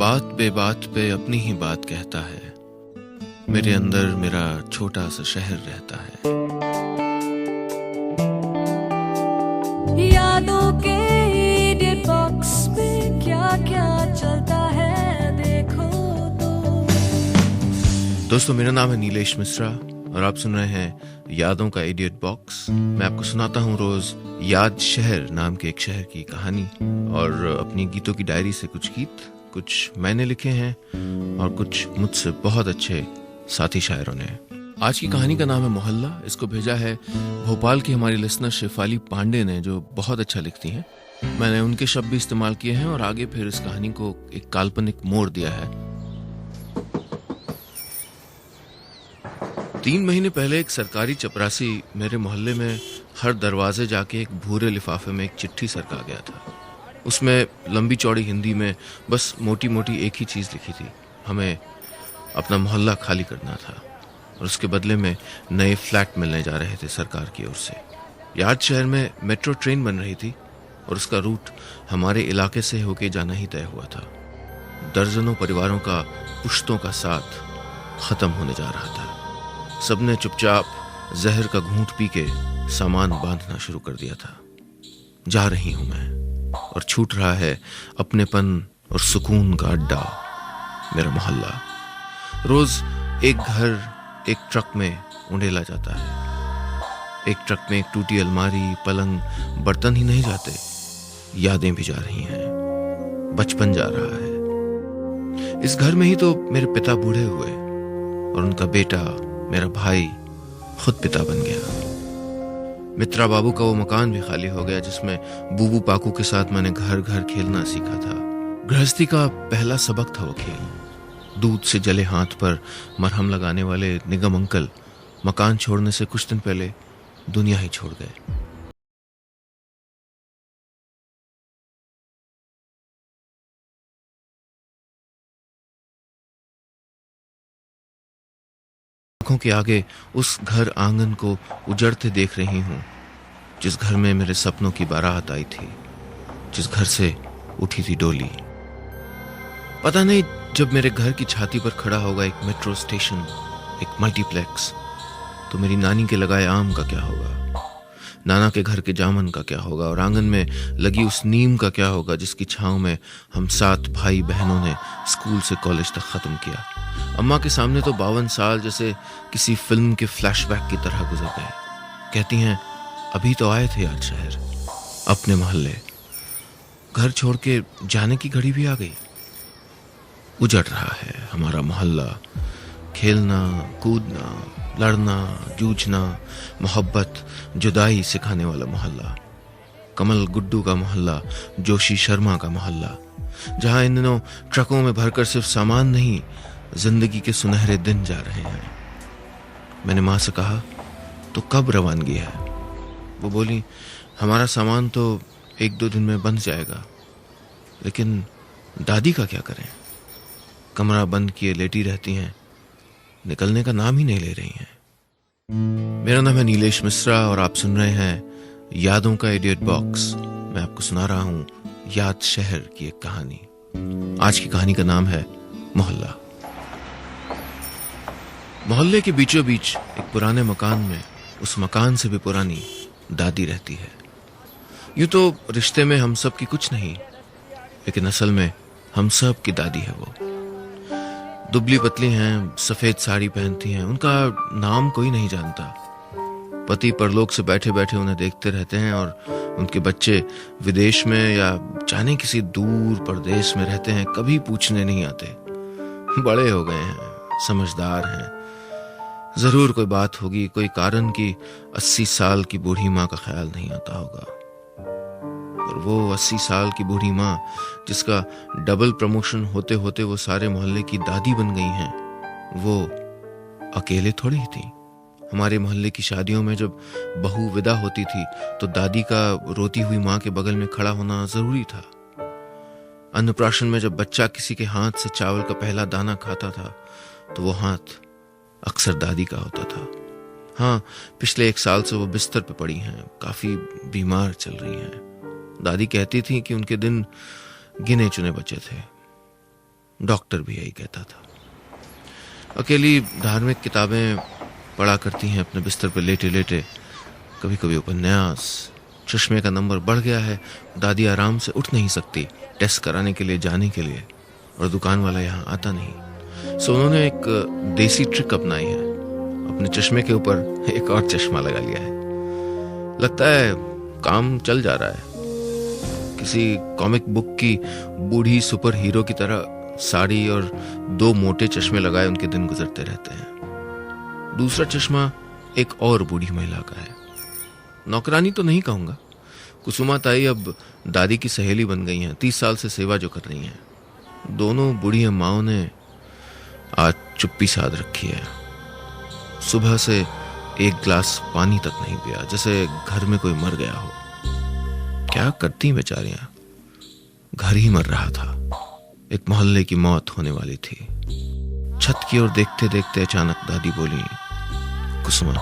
बात बेबात पे अपनी ही बात कहता है, मेरे अंदर मेरा छोटा सा शहर रहता है। यादों के एडिट बॉक्स में क्या क्या चलता है देखो तो। दोस्तों, मेरा नाम है नीलेश मिश्रा और आप सुन रहे हैं यादों का इडियट बॉक्स। मैं आपको सुनाता हूँ रोज याद शहर नाम के एक शहर की कहानी और अपनी गीतों की डायरी से कुछ गीत, कुछ मैंने लिखे हैं और कुछ मुझसे बहुत अच्छे साथी शायरों ने। आज की कहानी का नाम है मोहल्ला। इसको भेजा है भोपाल की हमारी लिसनर शेफाली पांडे ने, जो बहुत अच्छा लिखती हैं। मैंने उनके शब्द भी इस्तेमाल किए हैं और आगे फिर इस कहानी को एक काल्पनिक मोड़ दिया है। 3 महीने पहले एक सरकारी चपरासी मेरे मोहल्ले में हर दरवाजे जाके एक भूरे लिफाफे में एक चिट्ठी सरका गया था। उसमें लंबी चौड़ी हिंदी में बस मोटी मोटी एक ही चीज लिखी थी, हमें अपना मोहल्ला खाली करना था और उसके बदले में नए फ्लैट मिलने जा रहे थे सरकार की ओर से। याद शहर में मेट्रो ट्रेन बन रही थी और उसका रूट हमारे इलाके से होके जाना ही तय हुआ था। दर्जनों परिवारों का पुश्तों का साथ खत्म होने जा रहा था। सबने चुपचाप जहर का घूंट पी के सामान बांधना शुरू कर दिया था। जा रही हूं मैं और छूट रहा है अपनेपन और सुकून का अड्डा, मेरा मोहल्ला। रोज एक घर एक ट्रक में उंडेला जाता है। एक ट्रक में एक टूटी अलमारी, पलंग, बर्तन ही नहीं जाते, यादें भी जा रही हैं, बचपन जा रहा है। इस घर में ही तो मेरे पिता बूढ़े हुए और उनका बेटा, मेरा भाई, खुद पिता बन गया। मित्रा बाबू का वो मकान भी खाली हो गया जिसमें बूबू पाकू के साथ मैंने घर घर खेलना सीखा था। गृहस्थी का पहला सबक था वो खेल। दूध से जले हाथ पर मरहम लगाने वाले निगम अंकल मकान छोड़ने से कुछ दिन पहले दुनिया ही छोड़ गए। आंखों के आगे उस घर आंगन को उजड़ते देख रही हूं जिस घर में मेरे सपनों की बारात आई थी, जिस घर से उठी थी डोली। पता नहीं जब मेरे घर की छाती पर खड़ा होगा एक मेट्रो स्टेशन, एक मल्टीप्लेक्स, तो मेरी नानी के लगाए आम का क्या होगा, नाना के घर के जामुन का क्या होगा और आंगन में लगी उस नीम का क्या होगा जिसकी छांव में हम 7 भाई बहनों ने स्कूल से कॉलेज तक खत्म किया। अम्मा के सामने तो 52 साल जैसे किसी फिल्म के फ्लैशबैक की तरह गुजर गए। कहती हैं, अभी तो आए थे याद शहर, अपने मोहल्ले। घर छोड़ के जाने की घड़ी भी आ गई। उजड़ रहा है हमारा मोहल्ला। खेलना, कूदना, लड़ना, जूझना, मोहब्बत, जुदाई सिखाने वाला मोहल्ला। कमल गुड्डू का मोहल्ला, जोशी शर्मा का मोहल्ला, जहां इन दिनों ट्रकों में भरकर सिर्फ सामान नहीं, जिंदगी के सुनहरे दिन जा रहे हैं। मैंने माँ से कहा, तो कब रवानगी है? वो बोली, हमारा सामान तो 1-2 दिन में बंध जाएगा, लेकिन दादी का क्या करें? कमरा बंद किए लेटी रहती हैं, निकलने का नाम ही नहीं ले रही हैं। मेरा नाम है नीलेश मिश्रा और आप सुन रहे हैं यादों का इडियट बॉक्स। मैं आपको सुना रहा हूं याद शहर की एक कहानी। आज की कहानी का नाम है मोहल्ला। मोहल्ले के बीचों बीच एक पुराने मकान में उस मकान से भी पुरानी दादी रहती है। यूं तो रिश्ते में हम सब की कुछ नहीं, लेकिन असल में हम सब की दादी है वो। दुबली पतली हैं, सफेद साड़ी पहनती हैं, उनका नाम कोई नहीं जानता। पति परलोक से बैठे बैठे उन्हें देखते रहते हैं और उनके बच्चे विदेश में या जाने किसी दूर परदेश में रहते हैं, कभी पूछने नहीं आते। बड़े हो गए हैं, समझदार हैं। जरूर कोई बात होगी, कोई कारण कि 80 साल की बूढ़ी माँ का ख्याल नहीं आता होगा। और वो 80 साल की बूढ़ी माँ जिसका डबल प्रमोशन होते होते वो सारे मोहल्ले की दादी बन गई हैं, वो अकेले थोड़ी ही थी। हमारे मोहल्ले की शादियों में जब बहू विदा होती थी तो दादी का रोती हुई माँ के बगल में खड़ा होना जरूरी था। अन्नप्राशन में जब बच्चा किसी के हाथ से चावल का पहला दाना खाता था तो वो हाथ अक्सर दादी का होता था। हाँ, पिछले 1 साल से वो बिस्तर पे पड़ी हैं, काफी बीमार चल रही हैं। दादी कहती थी कि उनके दिन गिने चुने बचे थे। डॉक्टर भी यही कहता था। अकेली धार्मिक किताबें पढ़ा करती हैं अपने बिस्तर पर लेटे लेटे, कभी कभी उपन्यास। चश्मे का नंबर बढ़ गया है, दादी आराम से उठ नहीं सकती टेस्ट कराने के लिए जाने के लिए, और दुकान वाला यहाँ आता नहीं। सो उन्होंने एक देसी ट्रिक अपनाई है, अपने चश्मे के ऊपर एक और चश्मा लगा लिया है। लगता है काम चल जा रहा है। किसी कॉमिक बुक की बूढ़ी सुपर हीरो की तरह साड़ी और 2 मोटे चश्मे लगाए उनके दिन गुजरते रहते हैं। दूसरा चश्मा एक और बूढ़ी महिला का है। नौकरानी तो नहीं कहूंगा, कुसुमा ताई अब दादी की सहेली बन गई हैं, 30 साल से सेवा जो कर रही हैं। दोनों बूढ़ी अम्माओं ने आज चुप्पी साध रखी है। सुबह से एक गिलास पानी तक नहीं पिया, जैसे घर में कोई मर गया हो। क्या करती बेचारियां, घर ही मर रहा था। एक मोहल्ले की मौत होने वाली थी। छत की ओर देखते देखते अचानक दादी बोली, कुसुमा,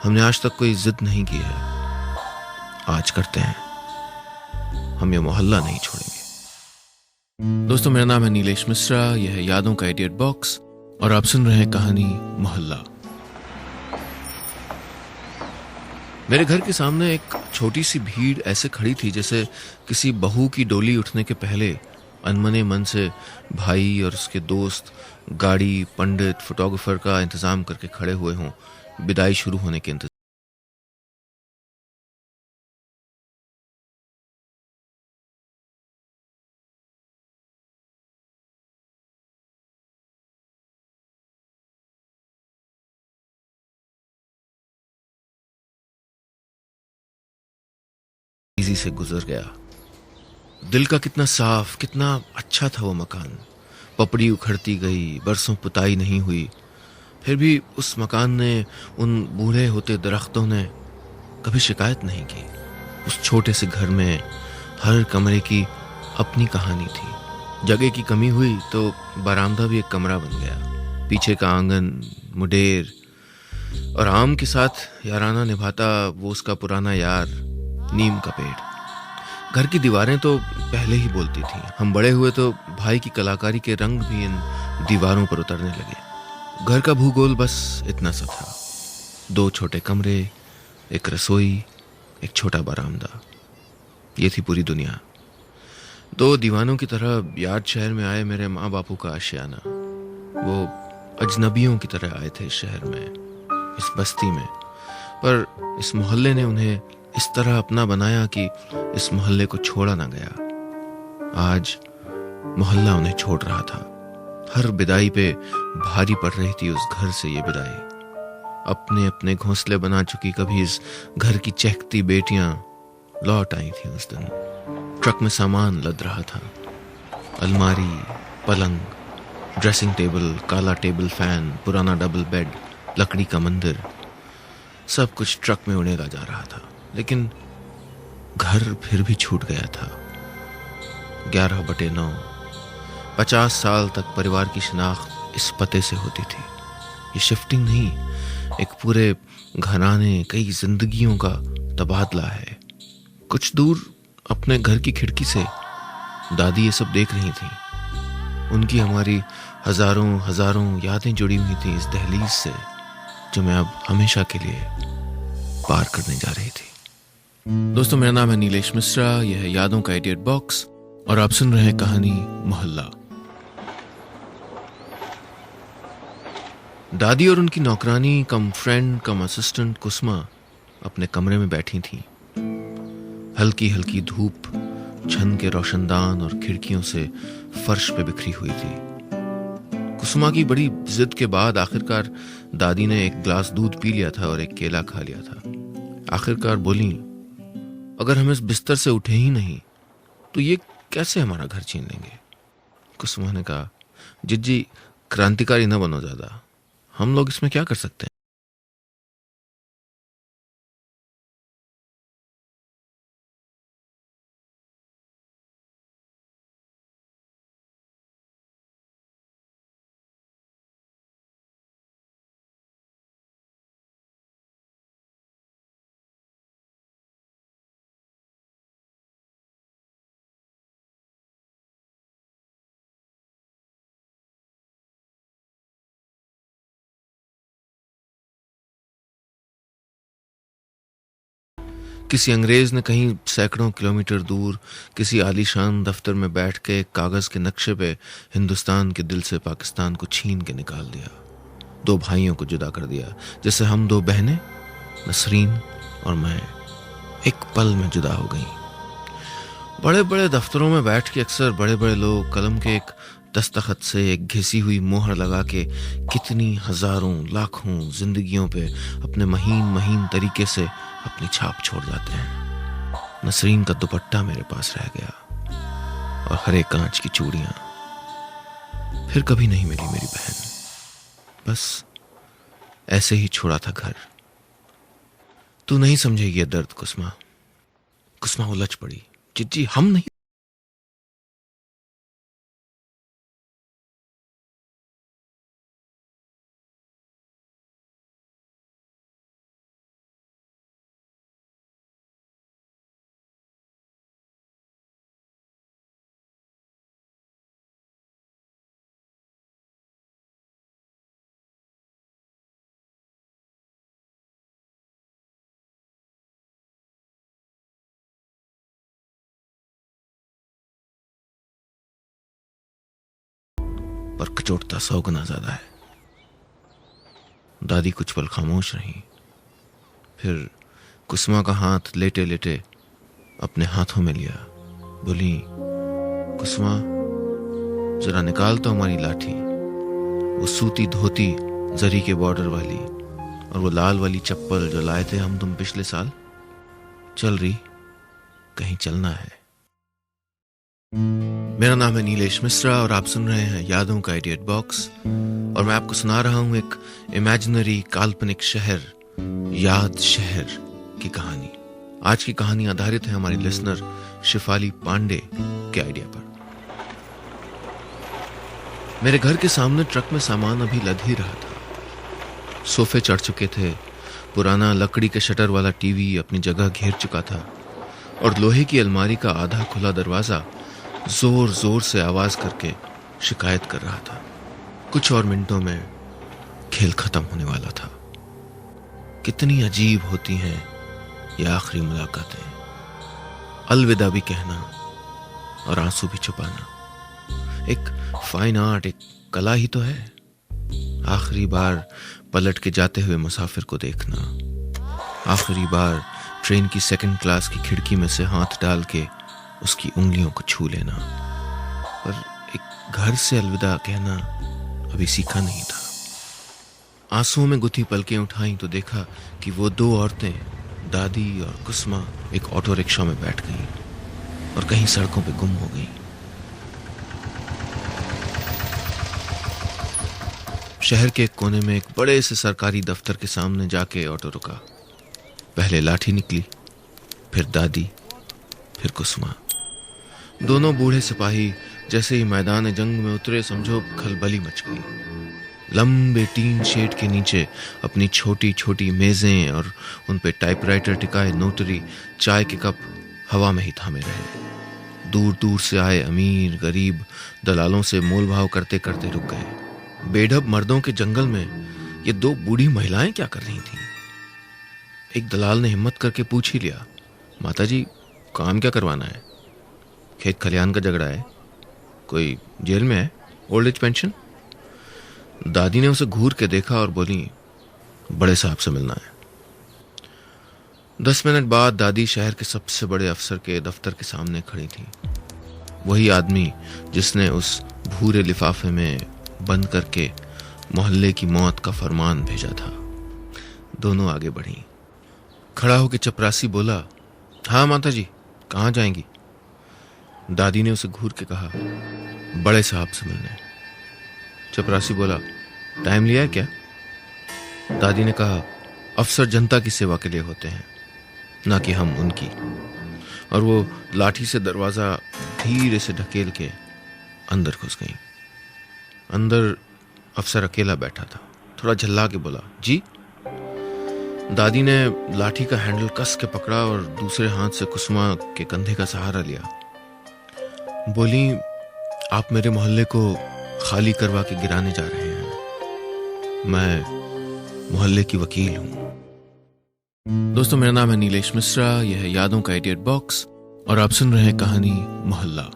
हमने आज तक कोई जिद नहीं की है, आज करते हैं। हम ये मोहल्ला नहीं छोड़ेंगे। दोस्तों, मेरा नाम है नीलेश मिश्रा, यह है यादों का एडिट बॉक्स और आप सुन रहे हैं कहानी मोहल्ला। मेरे घर के सामने एक छोटी सी भीड़ ऐसे खड़ी थी जैसे किसी बहू की डोली उठने के पहले अनमने मन से भाई और उसके दोस्त गाड़ी, पंडित, फोटोग्राफर का इंतजाम करके खड़े हुए हों विदाई शुरू होने के इंतजार। तेजी से गुजर गया। दिल का कितना साफ, कितना अच्छा था वो मकान। पपड़ी उखड़ती गई, बरसों पुताई नहीं हुई, फिर भी उस मकान ने, उन बूढ़े होते दरख्तों ने कभी शिकायत नहीं की। उस छोटे से घर में हर कमरे की अपनी कहानी थी। जगह की कमी हुई तो बरामदा भी एक कमरा बन गया। पीछे का आंगन, मुडेर और आम के साथ याराना निभाता वो उसका पुराना यार, नीम का पेड़। घर की दीवारें तो पहले ही बोलती थी। हम बड़े हुए तो भाई की कलाकारी के रंग भी इन दीवारों पर उतरने लगे। घर का भूगोल बस इतना सा था। 2 छोटे कमरे, एक रसोई, एक छोटा बरामदा। ये थी पूरी दुनिया। 2 दीवानों की तरह याद शहर में आए मेरे माँ बापू का आशियाना। वो अजनबियों की तरह आए थे इस शहर में, इस बस्ती में, पर इस मोहल्ले ने उन्हें इस तरह अपना बनाया कि इस मोहल्ले को छोड़ा ना गया। आज मोहल्ला उन्हें छोड़ रहा था। हर विदाई पे भारी पड़ रही थी उस घर से ये विदाई। अपने अपने घोंसले बना चुकी कभी इस घर की चहकती बेटियां लौट आई थी उस दिन। ट्रक में सामान लद रहा था। अलमारी, पलंग, ड्रेसिंग टेबल, काला टेबल फैन, पुराना डबल बेड, लकड़ी का मंदिर, सब कुछ ट्रक में उड़ेगा जा रहा था। लेकिन घर फिर भी छूट गया था। 11/9। 50 साल तक परिवार की शिनाख्त इस पते से होती थी। ये शिफ्टिंग नहीं, एक पूरे घराने, कई जिंदगियों का तबादला है। कुछ दूर अपने घर की खिड़की से दादी ये सब देख रही थी। उनकी हमारी हजारों हजारों यादें जुड़ी हुई थी इस दहलीज से, जो मैं अब हमेशा के लिए पार करने जा रही थी। दोस्तों, मेरा नाम है नीलेश मिश्रा, यह है यादों का एडिट बॉक्स और आप सुन रहे हैं कहानी मोहल्ला। दादी और उनकी नौकरानी कम फ्रेंड कम असिस्टेंट कुसुमा अपने कमरे में बैठी थी। हल्की हल्की धूप छन के रोशनदान और खिड़कियों से फर्श पे बिखरी हुई थी। कुसुमा की बड़ी जिद के बाद आखिरकार दादी ने एक गिलास दूध पी लिया था और एक केला खा लिया था। आखिरकार बोली, अगर हम इस बिस्तर से उठे ही नहीं तो ये कैसे हमारा घर छीन लेंगे। कुसुमा ने कहा, जिज्जी, क्रांतिकारी न बनो ज्यादा, हम लोग इसमें क्या कर सकते हैं। किसी अंग्रेज ने कहीं सैकड़ों किलोमीटर दूर किसी आलीशान दफ्तर में बैठ के एक कागज के नक्शे पे हिंदुस्तान के दिल से पाकिस्तान को छीन के निकाल दिया, दो भाइयों को जुदा कर दिया, जैसे हम दो बहनें नसरीन और मैं एक पल में जुदा हो गई। बड़े बड़े दफ्तरों में बैठ के अक्सर बड़े बड़े लोग कलम के एक दस्तखत से एक घिसी हुई मोहर लगा के कितनी हजारों लाखों जिंदगियों पे अपने महीन महीन तरीके से अपनी छाप छोड़ जाते हैं। नसरीन का दुपट्टा मेरे पास रह गया और हरे कांच की चूड़ियां। फिर कभी नहीं मिली मेरी बहन, बस ऐसे ही छोड़ा था घर। तू नहीं समझेगी ये दर्द कुसमा। कुसमा उलझ पड़ी। जी हम नहीं। पर कचोटता 100 गुना ज्यादा है। दादी कुछ पल खामोश रही, फिर कुसमा का हाथ लेटे लेटे अपने हाथों में लिया, बोली, कुसमा जरा निकाल तो हमारी लाठी, वो सूती धोती जरी के बॉर्डर वाली और वो लाल वाली चप्पल जो लाए थे हम तुम पिछले साल। चल रही, कहीं चलना है। मेरा नाम है नीलेश मिश्रा और आप सुन रहे हैं यादों का इडियट बॉक्स, और मैं आपको सुना रहा हूं एक इमेजिनरी काल्पनिक शहर, याद शहर की कहानी। आज की कहानी आधारित है हमारी लिसनर शिफाली पांडे के आइडिया पर। मेरे घर के सामने ट्रक में सामान अभी लद ही रहा था। सोफे चढ़ चुके थे, पुराना लकड़ी के शटर वाला टीवी अपनी जगह घेर चुका था और लोहे की अलमारी का आधा खुला दरवाजा जोर जोर से आवाज करके शिकायत कर रहा था। कुछ और मिनटों में खेल खत्म होने वाला था। कितनी अजीब होती हैं ये आखिरी मुलाकातें, अलविदा भी कहना और आंसू भी छुपाना। एक फाइन आर्ट, एक कला ही तो है। आखिरी बार पलट के जाते हुए मुसाफिर को देखना, आखिरी बार ट्रेन की सेकंड क्लास की खिड़की में से हाथ डाल के उसकी उंगलियों को छू लेना। पर एक घर से अलविदा कहना अभी सीखा नहीं था। आंसुओं में गुथी पलकें उठाई तो देखा कि वो दो औरतें, दादी और कुसमा, एक ऑटो रिक्शा में बैठ गईं और कहीं सड़कों पे गुम हो गईं। शहर के एक कोने में एक बड़े से सरकारी दफ्तर के सामने जाके ऑटो रुका। पहले लाठी निकली, फिर दादी, फिर कुसमा। दोनों बूढ़े सिपाही जैसे ही मैदान जंग में उतरे, समझो खलबली मच गई। लंबे टीन शेड के नीचे अपनी छोटी छोटी मेजें और उन पे टाइपराइटर टिकाए नोटरी चाय के कप हवा में ही थामे रहे। दूर दूर से आए अमीर गरीब दलालों से मोल भाव करते करते रुक गए। बेढब मर्दों के जंगल में ये दो बूढ़ी महिलाएं क्या कर रही थीं? एक दलाल ने हिम्मत करके पूछ ही लिया, माताजी काम क्या करवाना है? खेत खलियान का झगड़ा है? कोई जेल में है? Old age pension? दादी ने उसे घूर के देखा और बोली, बड़े साहब से मिलना है। 10 मिनट बाद दादी शहर के सबसे बड़े अफसर के दफ्तर के सामने खड़ी थी। वही आदमी जिसने उस भूरे लिफाफे में बंद करके मोहल्ले की मौत का फरमान भेजा था। दोनों आगे बढ़ी। खड़ा होकर चपरासी बोला, हाँ माता जी, कहाँ जाएंगी? दादी ने उसे घूर के कहा, बड़े साहब से मिलने। चपरासी बोला, टाइम लिया है क्या? दादी ने कहा, अफसर जनता की सेवा के लिए होते हैं, ना कि हम उनकी। और वो लाठी से दरवाजा धीरे से ढकेल के अंदर घुस गई। अंदर अफसर अकेला बैठा था। थोड़ा झल्ला के बोला, जी? दादी ने लाठी का हैंडल कस के पकड़ा और दूसरे हाथ से कुसुमा के कंधे का सहारा लिया। बोली, आप मेरे मोहल्ले को खाली करवा के गिराने जा रहे हैं। मैं मोहल्ले की वकील हूं। दोस्तों, मेरा नाम है नीलेश मिश्रा, यह है यादों का एडिट बॉक्स और आप सुन रहे हैं कहानी मोहल्ला।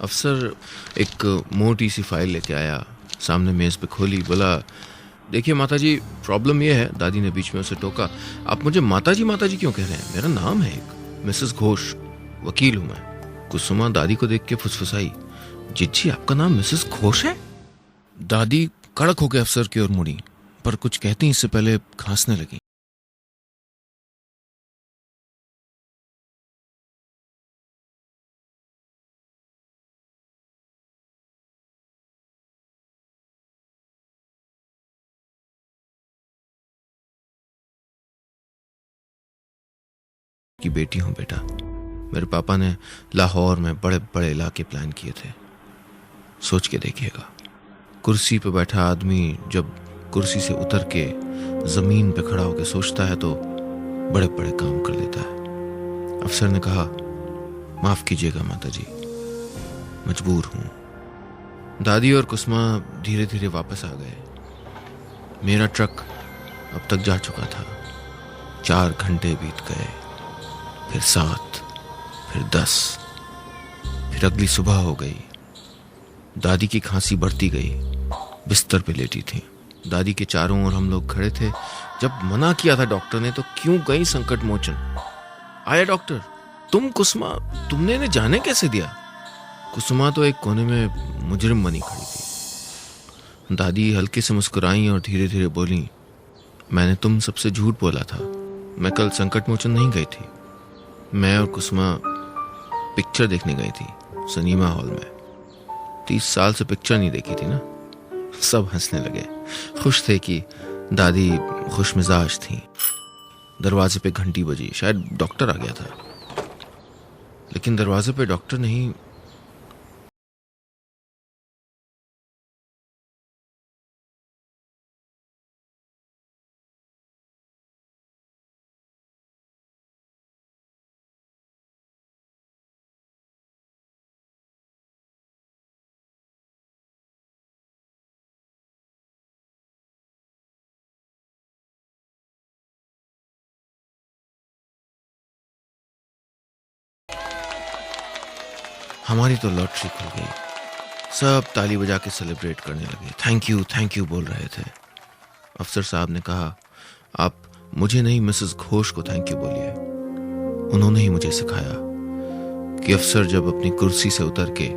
अफसर एक मोटी सी फाइल लेके आया, सामने मेज पे खोली, बोला, देखिए माताजी, प्रॉब्लम यह है। दादी ने बीच में उसे टोका, आप मुझे माताजी क्यों कह रहे हैं? मेरा नाम है एक, मिसेस घोष, वकील हूं मैं। कुसुमा दादी को देख के फुसफुसाई, जिज्जी आपका नाम मिसेस घोष है? दादी कड़क होकर अफसर की ओर मुड़ी, पर कुछ कहती इससे पहले खांसने लगी। की बेटी हूं बेटा। मेरे पापा ने लाहौर में बड़े बड़े इलाके प्लान किए थे, सोच के देखिएगा। कुर्सी पे बैठा आदमी जब कुर्सी से उतर के जमीन पे खड़ा होकर सोचता है तो बड़े बड़े काम कर लेता है। अफसर ने कहा, माफ कीजिएगा माताजी, मजबूर हूं। दादी और कुसुमा धीरे धीरे वापस आ गए। मेरा ट्रक अब तक जा चुका था। 4 घंटे बीत गए, फिर 7, फिर 10, फिर अगली सुबह हो गई। दादी की खांसी बढ़ती गई, बिस्तर पे लेटी थी। दादी के चारों ओर हम लोग खड़े थे। जब मना किया था डॉक्टर ने तो क्यों गई संकट मोचन। आया डॉक्टर, तुम कुसुमा, तुमने इन्हें जाने कैसे दिया? कुसुमा तो एक कोने में मुजरिम बनी खड़ी थी। दादी हल्के से मुस्कुराई और धीरे धीरे बोली, मैंने तुम सबसे झूठ बोला था। मैं कल संकट मोचन नहीं गई थी। मैं और कुसुमा पिक्चर देखने गई थी सिनेमा हॉल में। 30 साल से पिक्चर नहीं देखी थी ना। सब हंसने लगे, खुश थे कि दादी खुश मिजाज थी। दरवाजे पे घंटी बजी, शायद डॉक्टर आ गया था, लेकिन दरवाजे पे डॉक्टर नहीं। हमारी तो लॉटरी खुल गई। सब ताली बजा के सेलिब्रेट करने लगे, थैंक यू बोल रहे थे। अफसर साहब ने कहा, आप मुझे नहीं मिसेस घोष को थैंक यू बोलिए। उन्होंने ही मुझे सिखाया कि अफसर जब अपनी कुर्सी से उतर के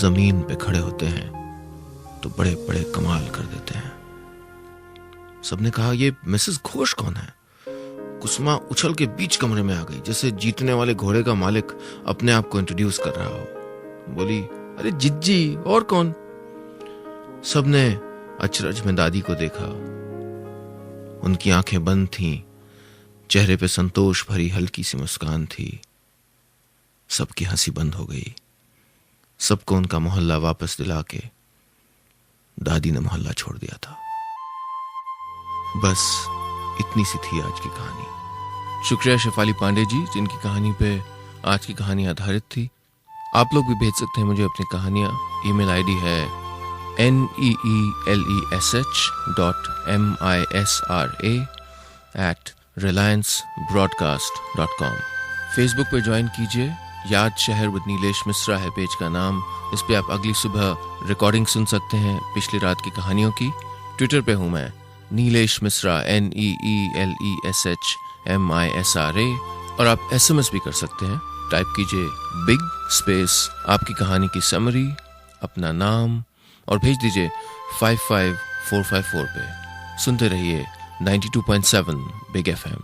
जमीन पे खड़े होते हैं तो बड़े बड़े कमाल कर देते हैं। सबने कहा, ये मिसेस घोष कौन है? कुसुमा उछल के बीच कमरे में आ गई, जैसे जीतने वाले घोड़े का मालिक अपने आप को इंट्रोड्यूस कर रहा हो। बोली, अरे जिज्जी, और कौन? सबने अचरज में दादी को देखा। उनकी आंखें बंद थीं, चेहरे पे संतोष भरी हल्की सी मुस्कान थी। सबकी हंसी बंद हो गई। सबको उनका मोहल्ला वापस दिला के दादी ने मोहल्ला छोड़ दिया था। बस इतनी सी थी आज की कहानी। शुक्रिया शेफाली पांडे जी, जिनकी कहानी पे आज की कहानी आधारित थी। आप लोग भी भेज सकते हैं मुझे अपनी कहानियां। ईमेल आईडी है neelesh.misra@reliancebroadcast.com। फेसबुक पे ज्वाइन कीजिए, याद शहर विद नीलेश मिश्रा है पेज का नाम। इस पे आप अगली सुबह रिकॉर्डिंग सुन सकते हैं पिछली रात की कहानियों की। ट्विटर पे हूं मैं, नीलेश मिश्रा, NEELESHMISRA। और आप SMS भी कर सकते हैं। टाइप कीजिए बिग स्पेस आपकी कहानी की समरी, अपना नाम और भेज दीजिए 55454 पे। सुनते रहिए 92.7 बिग FM।